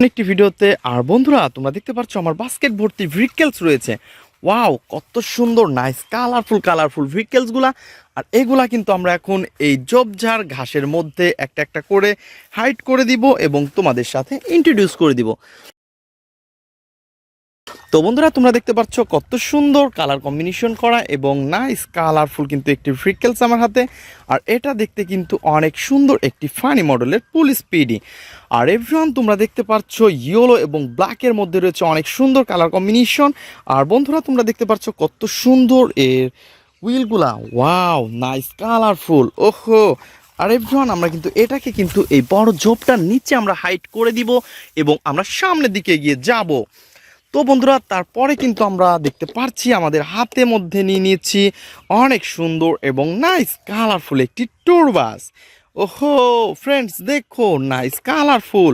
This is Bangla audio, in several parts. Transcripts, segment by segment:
একটি ভিডিওতে। আর বন্ধুরা তোমরা দেখতে পাচ্ছ আমার বাস্কেট ভর্তি ভেহিকলস রয়েছে। ওয়াও, কত সুন্দর নাইস কালারফুল ভেহিকলসগুলা। আর এগুলা কিন্তু আমরা এখন এই ঝোপঝাড় ঘাসের মধ্যে একটা একটা করে হাইড করে দিব এবং তোমাদের সাথে ইন্ট্রোডিউস করে দিব। তো বন্ধুরা তোমরা দেখতে পাচ্ছ কত সুন্দর কালার কম্বিনেশন করা এবং নাইস কালারফুল কিন্তু একটি ভেহিকলস আমার হাতে। আর এটা দেখতে কিন্তু অনেক সুন্দর একটি ফানি মডেলের ফুল স্পিডি। আর এভরিওয়ান তোমরা দেখতে পাচ্ছ ইয়েলো এবং ব্ল্যাকের মধ্যে রয়েছে অনেক সুন্দর কালার কম্বিনেশন। আর বন্ধুরা তোমরা দেখতে পাচ্ছ কত সুন্দর এর হুইলগুলা। Wow, nice colourful. ওহো, আর এভরিওয়ান আমরা কিন্তু এটাকে কিন্তু এই বড় ঝোপটার নিচে আমরা হাইড করে দিব এবং আমরা সামনের দিকে এগিয়ে যাব। তো বন্ধুরা তারপরে কিন্তু আমরা দেখতে পাচ্ছি আমাদের হাতে মধ্যে নিয়ে নিয়েছি অনেক সুন্দর এবং নাইস কালারফুল একটি ট্যুর বাস। ওহো ফ্রেন্ডস, দেখো নাইস কালারফুল।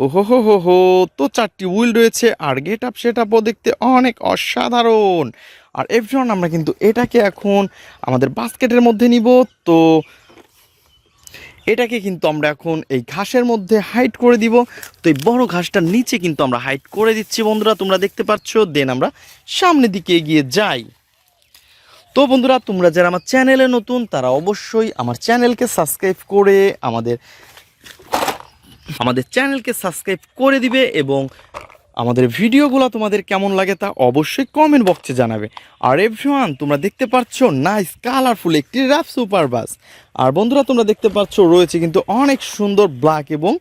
ওহো হো হো হো, তো 4টি হুইল রয়েছে আর গেট আপ সেট আপও দেখতে অনেক অসাধারণ। আর এভরিওয়ান আমরা কিন্তু এটাকে এখন আমাদের বাস্কেটের মধ্যে নিব। তো এটাকে কিন্তু আমরা এখন এই ঘাসের মধ্যে হাইড করে দিব। তো এই বড় ঘাসটার নিচে কিন্তু আমরা হাইড করে দিচ্ছি বন্ধুরা, তোমরা দেখতে পাচ্ছ। দেন আমরা সামনের দিকে এগিয়ে যাই। তো বন্ধুরা তোমরা যারা আমার চ্যানেলে নতুন তারা অবশ্যই আমার চ্যানেলকে সাবস্ক্রাইব করে আমাদের চ্যানেলকে সাবস্ক্রাইব করে দিবে এবং আমাদের ভিডিওগুলো তোমাদের কেমন লাগে তা অবশ্যই কমেন্ট বক্সে জানাবে। আর এভরিওয়ান তোমরা দেখতে পাচ্ছ নাইস কালারফুল একটি র্যাপ সুপার বাস। আর বন্ধুরা তোমরা দেখতে পাচ্ছ রয়েছে কিন্তু অনেক সুন্দর ব্ল্যাক এবং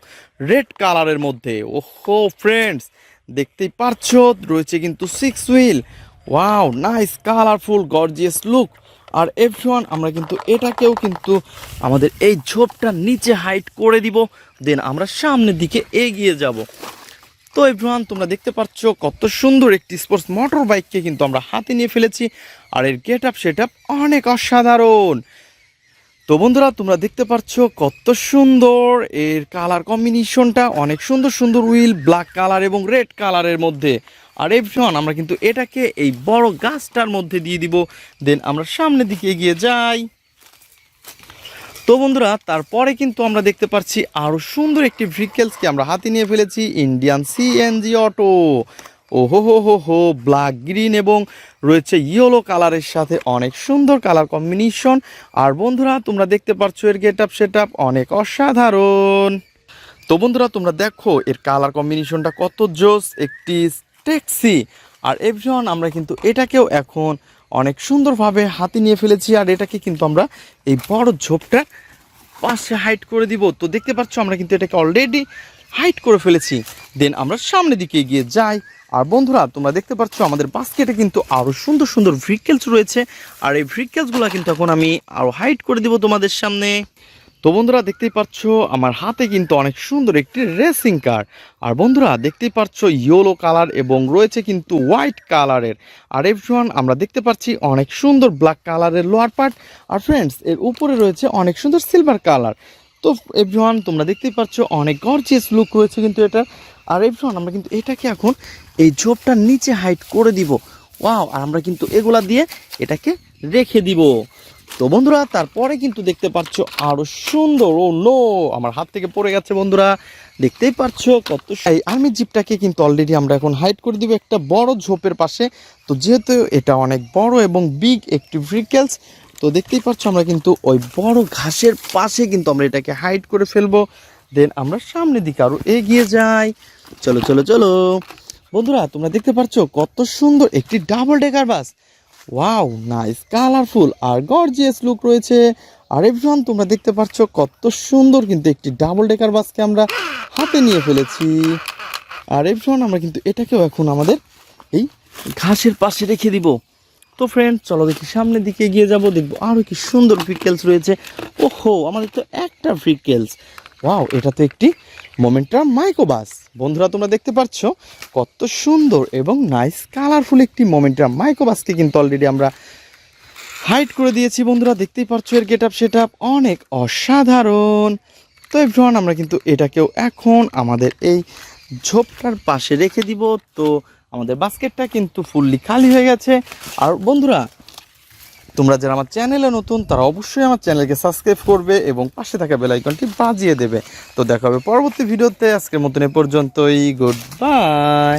রেড কালারের মধ্যে। ওহো ফ্রেন্ডস, দেখতেই পাচ্ছ রয়েছে কিন্তু 6 wheel. Wow, nice colourful gorgeous look. আর এভরিওয়ান আমরা কিন্তু এটাকেও কিন্তু আমাদের এই ঝোপটার নিচে হাইড করে দিব। দেন আমরা সামনের দিকে এগিয়ে যাব। তো এভরিওয়ান তোমরা দেখতে পাচ্ছ কত সুন্দর একটি স্পোর্টস মোটর বাইককে কিন্তু আমরা হাতে নিয়ে ফেলেছি। আর এর গেট আপ সেট আপ অনেক অসাধারণ। তো বন্ধুরা তোমরা দেখতে পাচ্ছ কত সুন্দর এর কালার কম্বিনেশনটা, অনেক সুন্দর সুন্দর হুইল ব্ল্যাক কালার এবং রেড কালারের মধ্যে। আর এভরিওয়ান আমরা কিন্তু এটাকে এই বড় গাছটার মধ্যে দিয়ে দিব। দেন আমরা সামনের দিকে এগিয়ে যাই। তো বন্ধুরা তারপরে কিন্তু আমরা দেখতে পাচ্ছি আরও সুন্দর একটি ভেহিকলসকে আমরা হাতে নিয়ে ফেলেছি, ইন্ডিয়ান সিএনজি অটো। ওহো হো হো হো, ব্ল্যাক গ্রিন এবং রয়েছে ইয়েলো কালারের সাথে অনেক সুন্দর কালার কম্বিনেশন। আর বন্ধুরা তোমরা দেখতে পাচ্ছ এর গেট আপ সেট আপ অনেক অসাধারণ। তো বন্ধুরা তোমরা দেখো এর কালার কম্বিনেশনটা কত জোস একটি ট্যাক্সি। আর এভরিওয়ান আমরা কিন্তু এটাকেও এখন অনেক সুন্দরভাবে হাতে নিয়ে ফেলেছি। আর এটাকে কিন্তু আমরা এই বড় ঝোপটার পাশে হাইড করে দিব। তো দেখতে পাচ্ছ আমরা কিন্তু এটাকে অলরেডি হাইড করে ফেলেছি। দেন আমরা সামনের দিকে এগিয়ে যাই। আর বন্ধুরা তোমরা দেখতে পাচ্ছ আমাদের বাস্কেটে কিন্তু আরও সুন্দর সুন্দর ভেহিকলস রয়েছে। আর এই ভেহিকলসগুলো কিন্তু এখন আমি আরও হাইড করে দিব তোমাদের সামনে। তো বন্ধুরা দেখতেই পাচ্ছ আমার হাতে কিন্তু অনেক সুন্দর একটি রেসিং কার। আর বন্ধুরা দেখতেই পাচ্ছ ইয়েলো কালার এবং রয়েছে কিন্তু হোয়াইট কালারের। আর এভরিওয়ান আমরা দেখতে পাচ্ছি অনেক সুন্দর ব্ল্যাক কালারের লোয়ার পার্ট। আর ফ্রেন্ডস এর উপরে রয়েছে অনেক সুন্দর সিলভার কালার। তো এভরিওয়ান তোমরা দেখতেই পাচ্ছ অনেক গর্জিয়াস লুক রয়েছে কিন্তু এটা। আর এভরিওয়ান আমরা কিন্তু এটাকে এখন এই ঝোপটার নিচে হাইড করে দিব। ওয়াও, আর আমরা কিন্তু এগুলা দিয়ে এটাকে রেখে দিব। তো বন্ধুরা তারপরে কিন্তু দেখতে পাচ্ছ আরো সুন্দর, ও নো আমার হাত থেকে পড়ে গেছে বন্ধুরা, দেখতেই পাচ্ছ কত। এই আর্মি জিপটাকে কিন্তু অলরেডি আমরা এখন হাইড করে দিব একটা বড় ঝোপের পাশে। তো যেহেতু এটা অনেক বড় এবং বিগ একটি ভেহিকলস, তো দেখতেই পাচ্ছ আমরা কিন্তু ওই বড় ঘাসের পাশে কিন্তু আমরা এটাকে হাইড করে ফেলবো। দেন আমরা সামনের দিকে আরো এগিয়ে যাই। চলো চলো চলো বন্ধুরা তোমরা দেখতে পাচ্ছ কত সুন্দর একটি double decker bus. Wow, nice colourful আর গর্জিয়াস লুক রয়েছে। আর এভরিওয়ান তোমরা দেখতে পাচ্ছ কত সুন্দর কিন্তু একটি ডাবল ডেকার বাসকে আমরা হাতে নিয়ে ফেলেছি। আর এভরিওয়ান আমরা কিন্তু এটাকেও এখন আমাদের এই ঘাসের পাশে রেখে দিব। তো ফ্রেন্ড চলো দেখি সামনের দিকে এগিয়ে যাব, দেখবো আরও কি সুন্দর ভেহিকলস রয়েছে। ওহো, আমাদের তো একটা ভেহিকলস। ওয়াও, এটা তো একটি মোমেন্টাম মাইক্রো বাস। বন্ধুরা তোমরা দেখতে পাচ্ছ কত সুন্দর এবং নাইস কালারফুল একটি মোমেন্টাম মাইক্রো বাসকে কিন্তু অলরেডি আমরা হাইড করে দিয়েছি। বন্ধুরা দেখতেই পাচ্ছ এর গেট আপ সেট আপ অনেক অসাধারণ। তো এভরিওয়ান আমরা কিন্তু এটাকেও এখন আমাদের এই ঝোপটার পাশে রেখে দিব। তো আমাদের বাস্কেটটা কিন্তু ফুললি খালি হয়ে গেছে। আর বন্ধুরা তোমরা যারা আমার চ্যানেলে নতুন তারা অবশ্যই আমার চ্যানেলকে সাবস্ক্রাইব করবে এবং পাশে থাকা বেল আইকনটি বাজিয়ে দেবে। তো দেখা হবে পরবর্তী ভিডিওতে, আজকের মতন এ পর্যন্তই, গুড বাই।